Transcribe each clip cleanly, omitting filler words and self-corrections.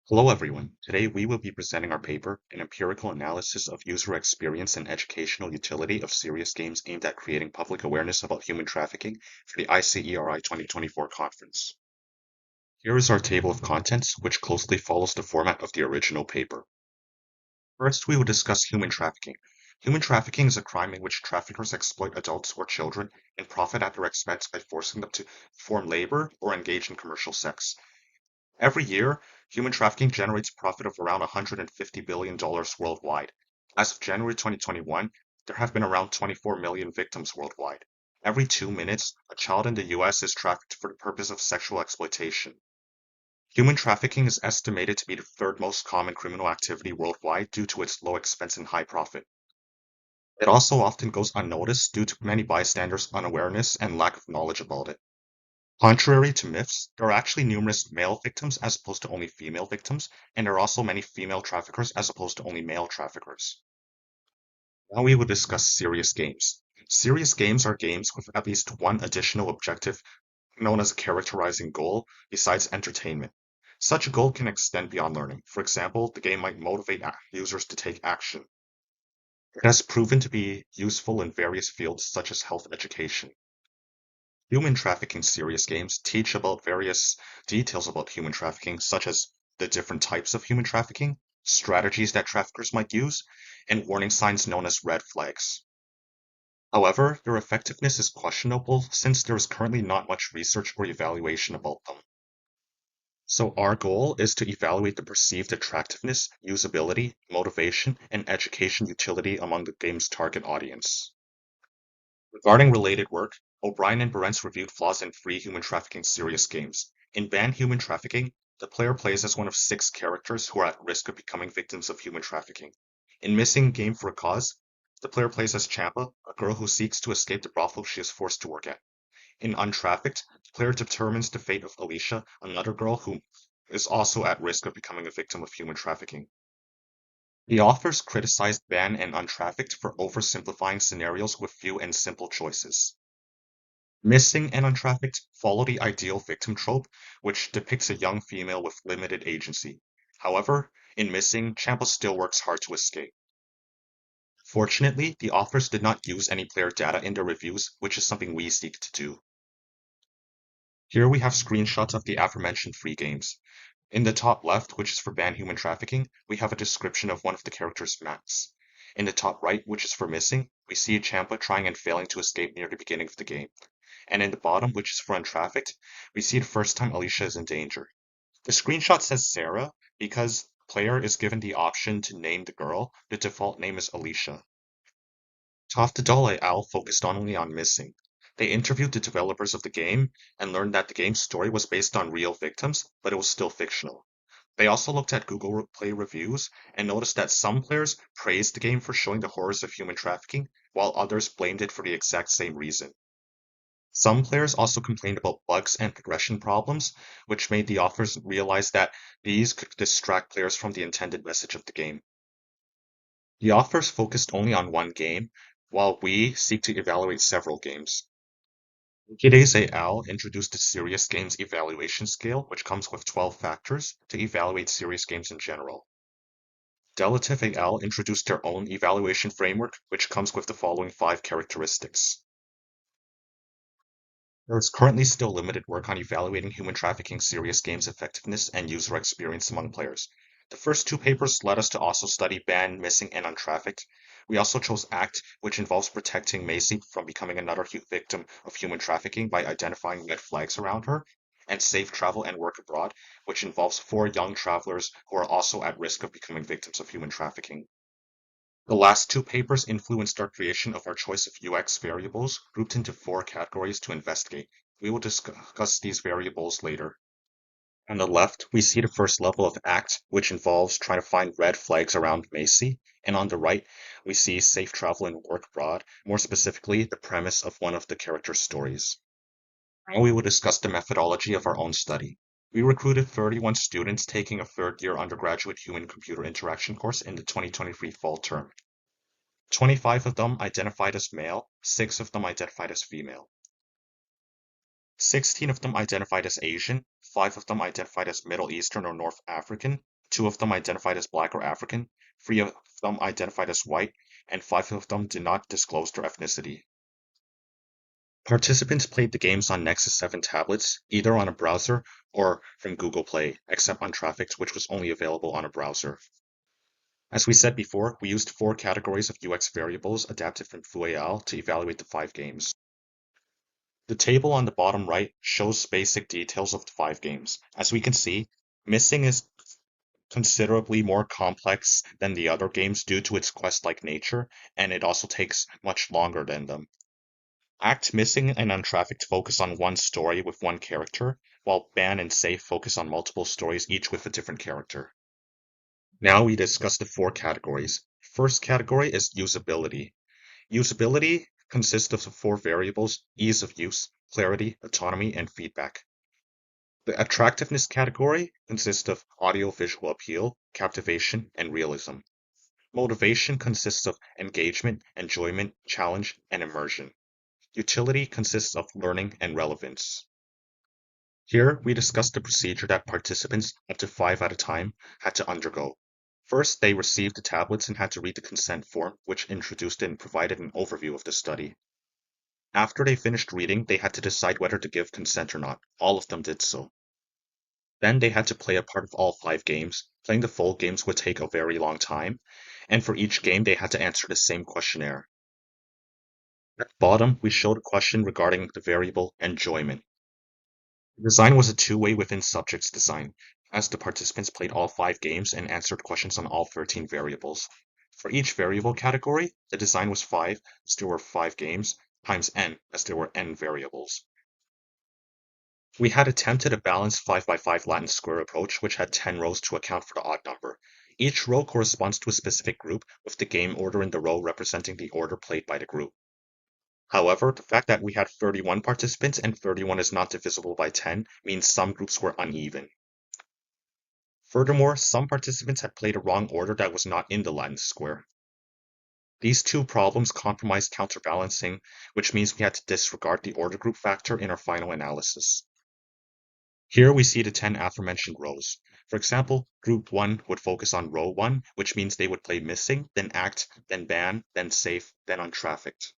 Hello everyone. Today we will be presenting our paper, An Empirical Analysis of User Experience and Educational Utility of Serious Games Aimed at Creating Public Awareness about Human Trafficking for the ICERI 2024 conference. Here is our table of contents, which closely follows the format of the original paper. First, we will discuss human trafficking. Human trafficking is a crime in which traffickers exploit adults or children and profit at their expense by forcing them to perform labor or engage in commercial sex. Every year, human trafficking generates a profit of around $150 billion worldwide. As of January 2021, there have been around 24 million victims worldwide. Every 2 minutes, a child in the US is trafficked for the purpose of sexual exploitation. Human trafficking is estimated to be the third most common criminal activity worldwide due to its low expense and high profit. It also often goes unnoticed due to many bystanders' unawareness and lack of knowledge about it. Contrary to myths, there are actually numerous male victims as opposed to only female victims, and there are also many female traffickers as opposed to only male traffickers. Now we will discuss serious games. Serious games are games with at least one additional objective known as a characterizing goal besides entertainment. Such a goal can extend beyond learning. For example, the game might motivate users to take action. It has proven to be useful in various fields such as health education. Human trafficking serious games teach about various details about human trafficking, such as the different types of human trafficking, strategies that traffickers might use, and warning signs known as red flags. However, their effectiveness is questionable since there is currently not much research or evaluation about them. So our goal is to evaluate the perceived attractiveness, usability, motivation, and education utility among the game's target audience. Regarding related work, O'Brien and Berentz reviewed flaws in free human trafficking serious games. In banned human trafficking, the player plays as one of 6 characters who are at risk of becoming victims of human trafficking. In Missing Game for a Cause, the player plays as Champa, a girl who seeks to escape the brothel she is forced to work at. In Untrafficked, the player determines the fate of Alicia, another girl who is also at risk of becoming a victim of human trafficking. The authors criticized Ban and Untrafficked for oversimplifying scenarios with few and simple choices. Missing and Untrafficked follow the ideal victim trope, which depicts a young female with limited agency. However, in Missing, Champa still works hard to escape. Fortunately, the authors did not use any player data in their reviews, which is something we seek to do. Here we have screenshots of the aforementioned free games. In the top left, which is for banned human trafficking, we have a description of one of the characters' maps. In the top right, which is for Missing, we see Champa trying and failing to escape near the beginning of the game. And in the bottom, which is for Untrafficked, we see the first time Alicia is in danger. The screenshot says Sarah because the player is given the option to name the girl. The default name is Alicia. Toftadol et al. Focused only on Missing. They interviewed the developers of the game and learned that the game's story was based on real victims, but it was still fictional. They also looked at Google Play reviews and noticed that some players praised the game for showing the horrors of human trafficking, while others blamed it for the exact same reason. Some players also complained about bugs and progression problems, which made the authors realize that these could distract players from the intended message of the game. The authors focused only on one game, while we seek to evaluate several games. Giddes et al. Introduced the Serious Games Evaluation Scale, which comes with 12 factors to evaluate serious games in general. Delatif et al. Introduced their own evaluation framework, which comes with the following 5 characteristics. There is currently still limited work on evaluating human trafficking serious games effectiveness and user experience among players. The first 2 papers led us to also study Banned, Missing, and Untrafficked. We also chose ACT, which involves protecting Macy from becoming another victim of human trafficking by identifying red flags around her, and Safe Travel and Work Abroad, which involves 4 young travelers who are also at risk of becoming victims of human trafficking. The last 2 papers influenced our creation of our choice of UX variables grouped into 4 categories to investigate. We will discuss these variables later. On the left, we see the first level of ACT, which involves trying to find red flags around Macy, and on the right, we see Safe Travel and Work Abroad, more specifically, the premise of one of the characters' stories. Now we will discuss the methodology of our own study. We recruited 31 students taking a third-year undergraduate human-computer interaction course in the 2023 fall term. 25 of them identified as male, 6 of them identified as female. 16 of them identified as Asian, 5 of them identified as Middle Eastern or North African, 2 of them identified as Black or African, 3 of them identified as white, and 5 of them did not disclose their ethnicity. Participants played the games on Nexus 7 tablets, either on a browser or from Google Play, except on Trafficked, which was only available on a browser. As we said before, we used 4 categories of UX variables adapted from FUAL to evaluate the 5 games. The table on the bottom right shows basic details of the 5 games. As we can see, Missing is considerably more complex than the other games due to its quest-like nature, and it also takes much longer than them. Act Missing and Untrafficked focus on one story with one character, while Ban and Safe focus on multiple stories, each with a different character. Now we discuss the 4 categories. First category is usability. Usability consists of 4 variables: ease of use, clarity, autonomy, and feedback. The attractiveness category consists of audio-visual appeal, captivation, and realism. Motivation consists of engagement, enjoyment, challenge, and immersion. Utility consists of learning and relevance. Here, we discuss the procedure that participants, up to 5 at a time, had to undergo. First, they received the tablets and had to read the consent form, which introduced and provided an overview of the study. After they finished reading, they had to decide whether to give consent or not. All of them did so. Then they had to play a part of all 5 games. Playing the full games would take a very long time, and for each game they had to answer the same questionnaire. At the bottom, we showed a question regarding the variable enjoyment. The design was a two-way within subjects design, as the participants played all 5 games and answered questions on all 13 variables. For each variable category, the design was 5, as there were 5 games, times n, as there were n variables. We had attempted a balanced 5x5 Latin square approach, which had 10 rows to account for the odd number. Each row corresponds to a specific group, with the game order in the row representing the order played by the group. However, the fact that we had 31 participants and 31 is not divisible by 10 means some groups were uneven. Furthermore, some participants had played a wrong order that was not in the Latin square. These 2 problems compromised counterbalancing, which means we had to disregard the order group factor in our final analysis. Here we see the 10 aforementioned rows. For example, group 1 would focus on row 1, which means they would play Missing, then Act, then Ban, then Safe, then Untrafficked.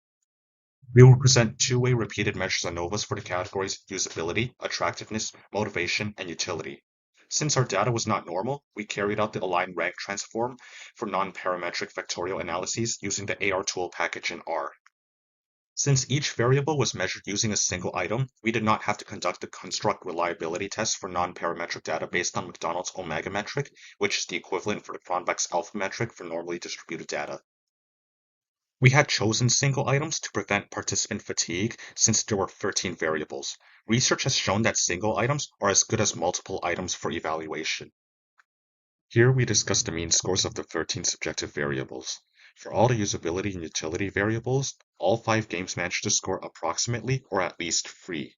We will present 2-way repeated measures ANOVAs for the categories usability, attractiveness, motivation, and utility. Since our data was not normal, we carried out the align rank transform for non-parametric vectorial analyses using the AR tool package in R. Since each variable was measured using a single item, we did not have to conduct a construct reliability test for non-parametric data based on McDonald's omega metric, which is the equivalent for the Cronbach's alpha metric for normally distributed data. We had chosen single items to prevent participant fatigue since there were 13 variables. Research has shown that single items are as good as multiple items for evaluation. Here we discuss the mean scores of the 13 subjective variables. For all the usability and utility variables, all 5 games managed to score approximately or at least 3.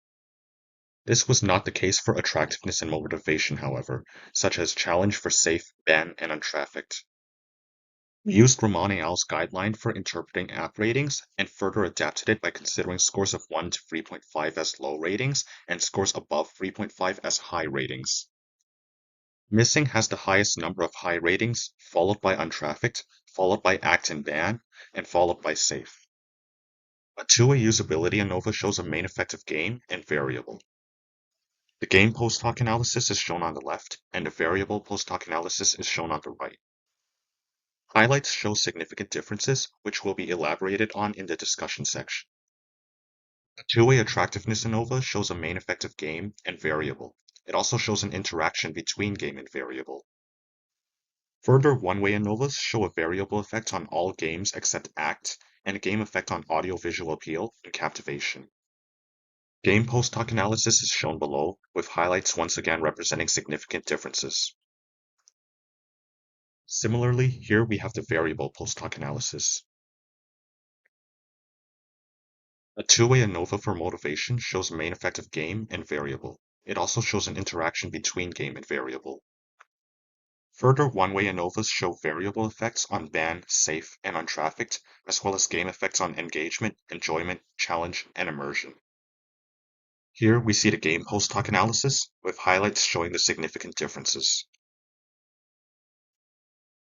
This was not the case for attractiveness and motivation, however, such as challenge for safe, ban, and untrafficked. We used Ramon et al.'s guideline for interpreting app ratings and further adapted it by considering scores of 1 to 3.5 as low ratings and scores above 3.5 as high ratings. Missing has the highest number of high ratings, followed by Untrafficked, followed by Act and Ban, and followed by Safe. A 2-way usability ANOVA shows a main effective game and variable. The game post-hoc analysis is shown on the left, and the variable post-hoc analysis is shown on the right. Highlights show significant differences, which will be elaborated on in the discussion section. A 2-way attractiveness ANOVA shows a main effective game and variable. It also shows an interaction between game and variable. Further 1-way ANOVAs show a variable effect on all games except Act, and a game effect on audio-visual appeal and captivation. Game post-hoc analysis is shown below, with highlights once again representing significant differences. Similarly, here we have the variable post-hoc analysis. A 2-way ANOVA for motivation shows a main effective game and variable. It also shows an interaction between game and variable. Further 1-way ANOVAs show variable effects on ban, safe, and untrafficked, as well as game effects on engagement, enjoyment, challenge, and immersion. Here we see the game post-hoc analysis, with highlights showing the significant differences.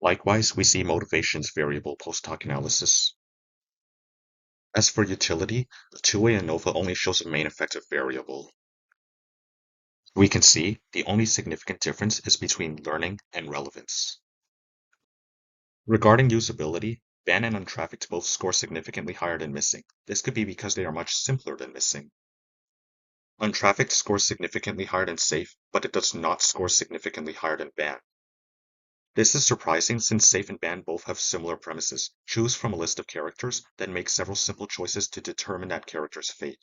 Likewise, we see motivations variable post-hoc analysis. As for utility, the two-way ANOVA only shows a main effective variable. We can see the only significant difference is between learning and relevance. Regarding usability, ban and untrafficked both score significantly higher than missing. This could be because they are much simpler than missing. Untrafficked scores significantly higher than safe, but it does not score significantly higher than ban. This is surprising since safe and ban both have similar premises. Choose from a list of characters, then make several simple choices to determine that character's fate.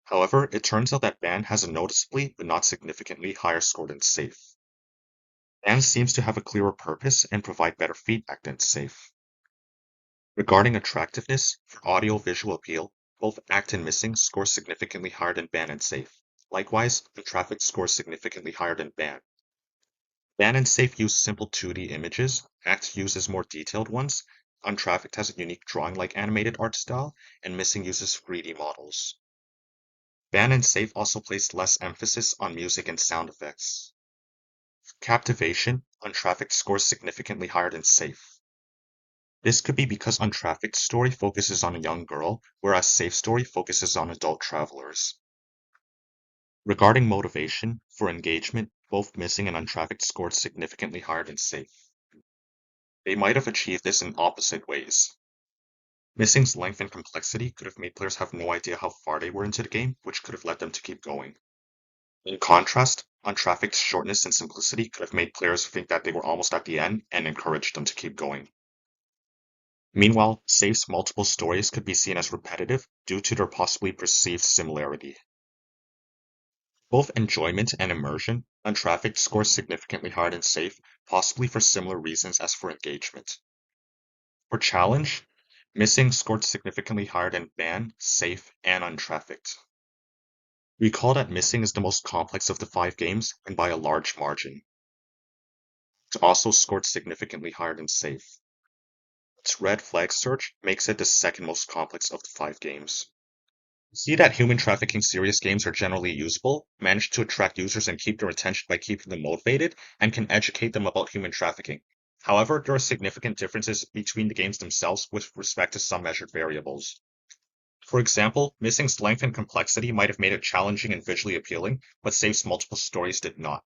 However, it turns out that ban has a noticeably, but not significantly, higher score than safe. Ban seems to have a clearer purpose and provide better feedback than safe. Regarding attractiveness, for audio-visual appeal, both act and missing score significantly higher than ban and safe. Likewise, untrafficked scores significantly higher than ban. Ban and safe use simple 2D images, act uses more detailed ones, untrafficked has a unique drawing-like animated art style, and missing uses 3D models. Ban and safe also place less emphasis on music and sound effects. For captivation, untrafficked scores significantly higher than safe. This could be because untrafficked story focuses on a young girl, whereas safe story focuses on adult travelers. Regarding motivation, for engagement, both missing and untrafficked scored significantly higher than safe. They might have achieved this in opposite ways. Missing's length and complexity could have made players have no idea how far they were into the game, which could have led them to keep going. In contrast, untrafficked's shortness and simplicity could have made players think that they were almost at the end and encouraged them to keep going. Meanwhile, Safe's multiple stories could be seen as repetitive due to their possibly perceived similarity. Both enjoyment and immersion, untrafficked scores significantly higher than Safe, possibly for similar reasons as for engagement. For challenge, Missing scored significantly higher than Ban, Safe, and Untrafficked. Recall that Missing is the most complex of the 5 games, and by a large margin. It also scored significantly higher than Safe. Its red flag search makes it the second most complex of the 5 games. See that human trafficking serious games are generally usable, manage to attract users and keep their attention by keeping them motivated, and can educate them about human trafficking. However, there are significant differences between the games themselves with respect to some measured variables. For example, Missing's length and complexity might have made it challenging and visually appealing, but Safe's multiple stories did not.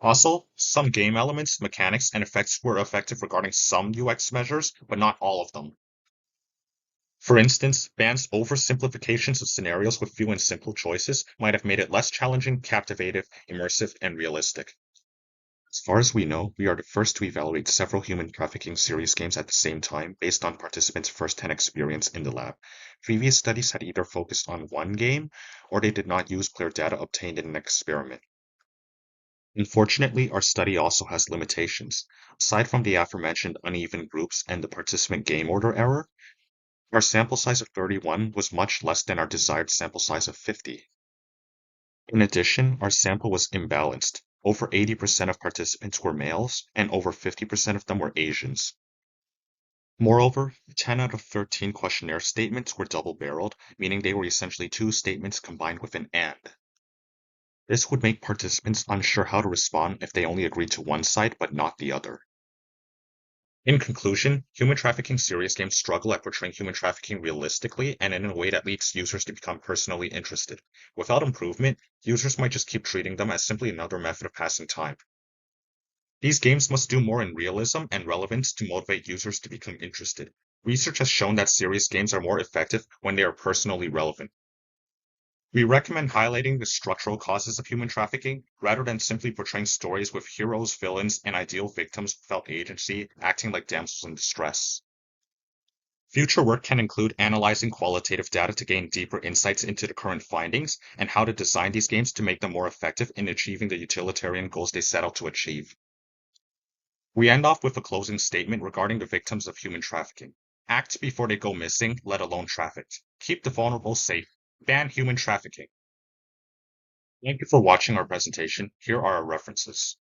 Also, some game elements, mechanics, and effects were effective regarding some UX measures, but not all of them. For instance, Ban's oversimplifications of scenarios with few and simple choices might have made it less challenging, captivative, immersive, and realistic. As far as we know, we are the first to evaluate several human trafficking serious games at the same time based on participants' first-hand experience in the lab. Previous studies had either focused on one game, or they did not use player data obtained in an experiment. Unfortunately, our study also has limitations. Aside from the aforementioned uneven groups and the participant game order error, our sample size of 31 was much less than our desired sample size of 50. In addition, our sample was imbalanced. Over 80% of participants were males, and over 50% of them were Asians. Moreover, 10 out of 13 questionnaire statements were double-barreled, meaning they were essentially 2 statements combined with an "and." This would make participants unsure how to respond if they only agreed to one side but not the other. In conclusion, human trafficking serious games struggle at portraying human trafficking realistically and in a way that leads users to become personally interested. Without improvement, users might just keep treating them as simply another method of passing time. These games must do more in realism and relevance to motivate users to become interested. Research has shown that serious games are more effective when they are personally relevant. We recommend highlighting the structural causes of human trafficking, rather than simply portraying stories with heroes, villains, and ideal victims without agency, acting like damsels in distress. Future work can include analyzing qualitative data to gain deeper insights into the current findings, and how to design these games to make them more effective in achieving the utilitarian goals they set out to achieve. We end off with a closing statement regarding the victims of human trafficking. Act before they go missing, let alone trafficked. Keep the vulnerable safe. Ban human trafficking. Thank you for watching our presentation. Here are our references.